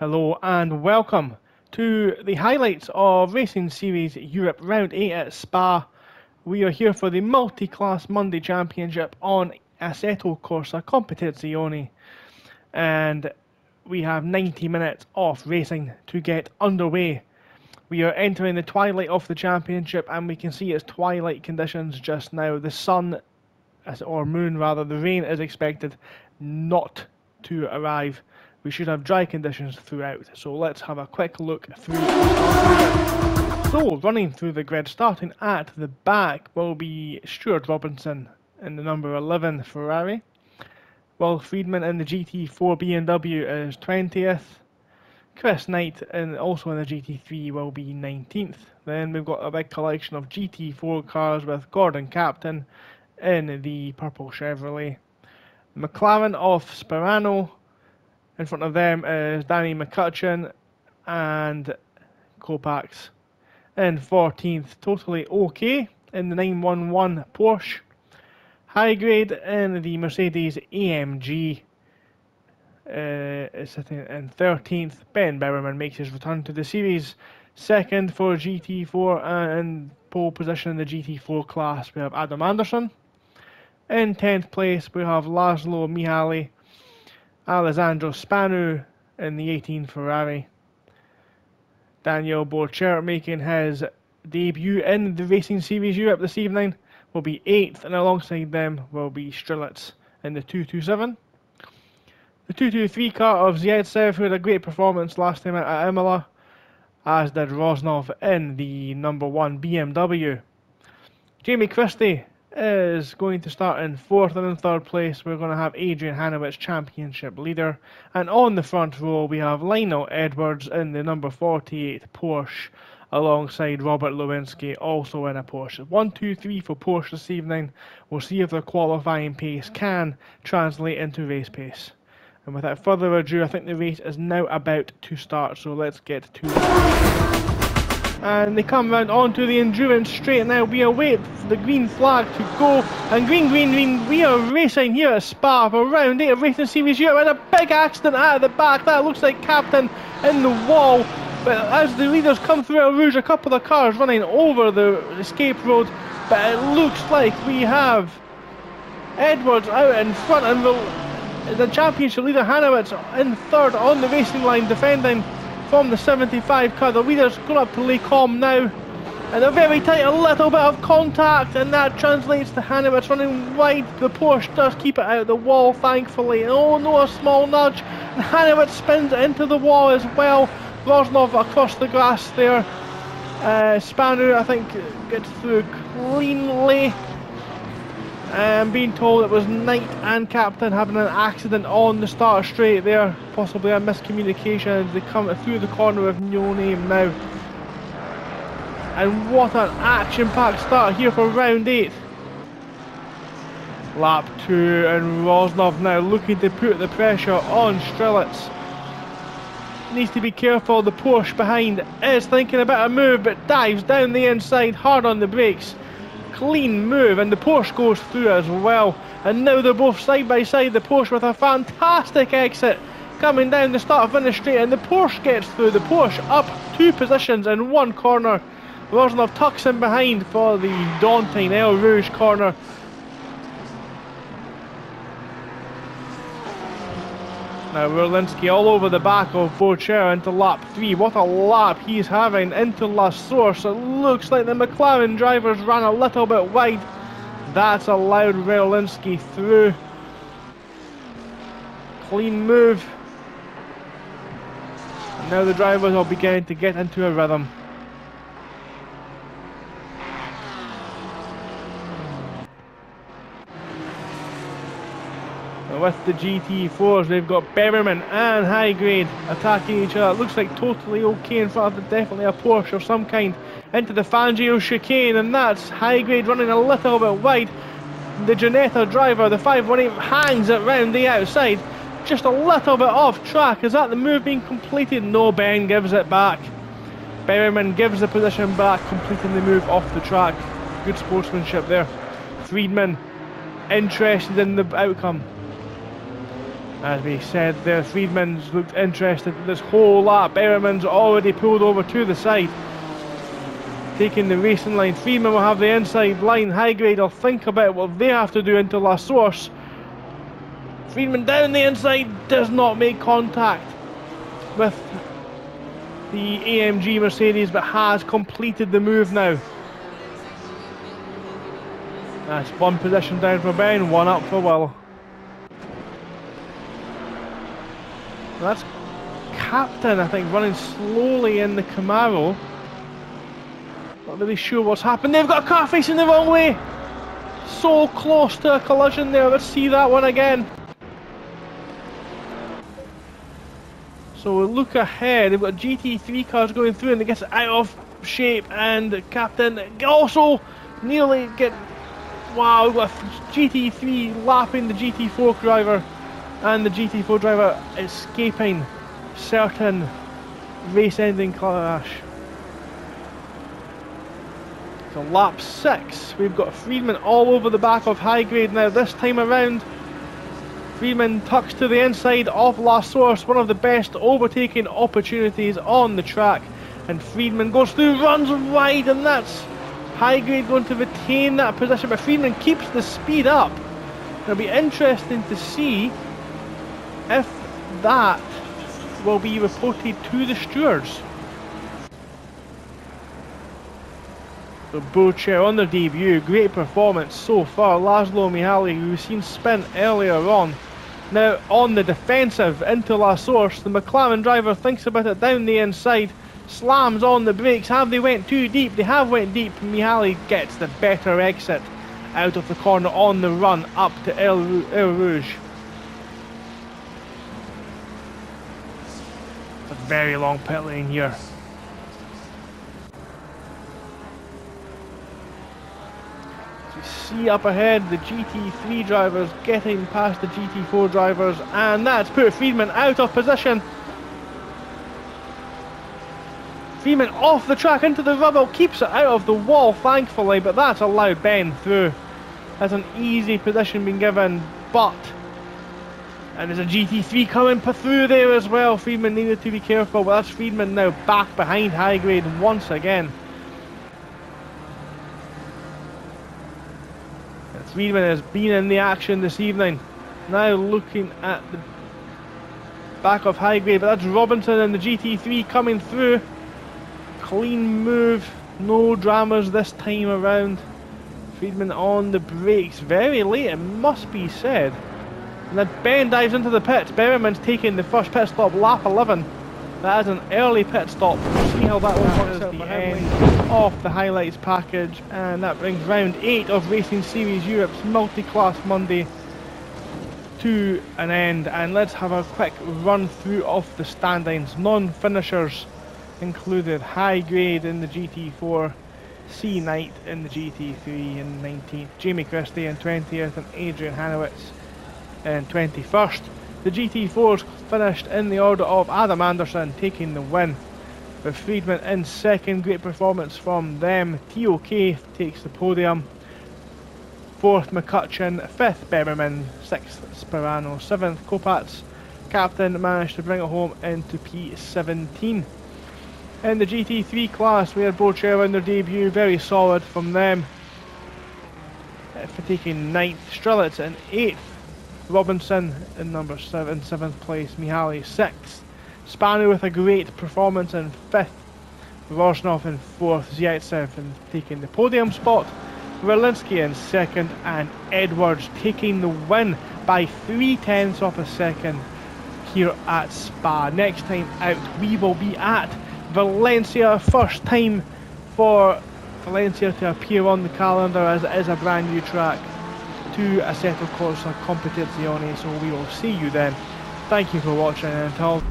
Hello and welcome to the highlights of Racing Series Europe Round 8 at Spa. We are here for the Multiclass Monday Championship on Assetto Corsa Competizione, and we have 90 minutes of racing to get underway. We are entering the twilight of the championship, and we can see it's twilight conditions just now. The sun, or moon rather, the rain is expected not to arrive. We should have dry conditions throughout, so let's have a quick look through the grid. So, running through the grid, starting at the back will be Stuart Robinson in the number 11 Ferrari. Will Friedman in the GT4 BMW is 20th. Chris Knight also in the GT3 will be 19th. Then we've got a big collection of GT4 cars with Gordon Captain in the purple Chevrolet. McLaren of Sperano. In front of them is Danny McCutcheon and Kopax in 14th. Totally okay in the 911 Porsche. High grade in the Mercedes AMG is sitting in 13th. Ben Bowerman makes his return to the series. Second for GT4, and in pole position in the GT4 class we have Adam Anderson. In 10th place we have Laszlo Mihaly. Alessandro Spanu in the 18 Ferrari. Daniel Borchert making his debut in the Racing Series Europe this evening will be 8th, and alongside them will be Strelitz in the 227. The 223 car of Zaitsev, who had a great performance last time at Imola, as did Rosnov in the number 1 BMW. Jamie Christie is going to start in 4th, and in 3rd place we're going to have Adrian Hanowitz, championship leader, and on the front row we have Lionel Edwards in the number 48 Porsche alongside Robert Lewinsky also in a Porsche. 1, 2, 3 for Porsche this evening. We'll see if their qualifying pace can translate into race pace. And without further ado, I think the race is now about to start, so let's get to it. And they come round onto the endurance straight now. We await for the green flag to go. And green, we are racing here at Spa for round 8 of Racing Series Europe. And a big accident at the back. That looks like Captain in the wall. But as the leaders come through El Rouge, a couple of cars running over the escape road. But it looks like we have Edwards out in front, and the championship leader Hanowitz in 3rd on the racing line, defending from the 75 car. The leader's going up to Les Combes now, and they're very tight, a little bit of contact, and that translates to Hanowitz running wide. The Porsche does keep it out of the wall, thankfully. Oh no, a small nudge, and Hanowitz spins into the wall as well. Rosnov across the grass there. Spanu, I think, gets through cleanly. I'm being told it was Knight and Captain having an accident on the start straight there, possibly a miscommunication as they come through the corner with no name now. And what an action-packed start here for round 8. Lap 2, and Rosnov now looking to put the pressure on Strelitz. Needs to be careful, the Porsche behind is thinking about a move, but dives down the inside hard on the brakes. Clean move, and the Porsche goes through as well, and now they're both side by side. The Porsche with a fantastic exit coming down the start finish straight, and the Porsche gets through. The Porsche up 2 positions in 1 corner. Rosnov tucks in behind for the daunting El Rouge corner. Now Werlinski all over the back of Borchert into lap 3. What a lap he's having into La Source. It looks like the McLaren drivers ran a little bit wide. That's allowed Werlinski through. Clean move. And now the drivers are beginning to get into a rhythm. With the GT4s, they've got Berberman and High Grade attacking each other. It looks like totally okay in front of definitely a Porsche of some kind into the Fangio chicane, and that's High Grade running a little bit wide. The Ginetta driver, the 518, hangs it round the outside, just a little bit off track. Is that the move being completed? No, Ben gives it back. Berberman gives the position back, completing the move off the track. Good sportsmanship there. Friedman interested in the outcome. As we said there, Friedman's looked interested in this whole lap. Berriman's already pulled over to the side, taking the racing line. Friedman will have the inside line. High Grade will think about what they have to do into La Source. Friedman down the inside, does not make contact with the AMG Mercedes, but has completed the move now. That's one position down for Ben, one up for Will. That's Captain, I think, running slowly in the Camaro. Not really sure what's happened. They've got a car facing the wrong way. So close to a collision there. Let's see that one again. So we'll look ahead. They've got GT3 cars going through and it gets out of shape. And Captain also nearly get... Wow, we've got a GT3 lapping the GT4 driver. And the GT4 driver escaping certain race-ending crash. So lap 6, we've got Friedman all over the back of High Grade now. This time around, Friedman tucks to the inside of La Source, one of the best overtaking opportunities on the track. And Friedman goes through, runs wide, and that's High Grade going to retain that position. But Friedman keeps the speed up. It'll be interesting to see if that will be reported to the stewards. So Bourchier on their debut, great performance so far. Laszlo Mihaly, who we've seen spin earlier on, now on the defensive into La Source. The McLaren driver thinks about it down the inside, slams on the brakes. Have they went too deep? They have went deep. Mihaly gets the better exit out of the corner on the run up to El Rouge. It's a very long pit lane here. See up ahead the GT3 drivers getting past the GT4 drivers, and that's put Friedman out of position. Friedman off the track into the rubble, keeps it out of the wall thankfully, but that's allowed Ben through. That's an easy position being given, but and there's a GT3 coming through there as well. Friedman needed to be careful, but that's Friedman now back behind High Grade once again. Friedman has been in the action this evening. Now looking at the back of High Grade, but that's Robinson and the GT3 coming through. Clean move, no dramas this time around. Friedman on the brakes very late, it must be said. And then Ben dives into the pits. Berriman's taking the first pit stop, lap 11. That is an early pit stop. We'll see how that one works out. The end of the highlights package, and that brings round 8 of Racing Series Europe's Multiclass Monday to an end. And let's have a quick run through of the standings. Non-finishers included High Grade in the GT4, C Knight in the GT3 in 19th, Jamie Christie in 20th, and Adrian Hanowitz in 21st. The GT4s finished in the order of Adam Anderson taking the win, with Friedman in second. Great performance from them. TOK takes the podium. 4th McCutcheon, 5th Berriman, 6th Sparano, 7th Kopacz. Captain managed to bring it home into P17. In the GT3 class, we had Bourchier in their debut, very solid from them, for taking 9th. Strelitz in 8th. Robinson in number 7, 7th place. Mihaly 6th. Spanu with a great performance in 5th. Rosnov in 4th. Zaitsev in taking the podium spot. Verlinsky in 2nd, and Edwards taking the win by 3/10 of a second here at Spa. Next time out we will be at Valencia. First time for Valencia to appear on the calendar, as it is a brand new track to Assetto Corsa Competizione, so we will see you then. Thank you for watching, and until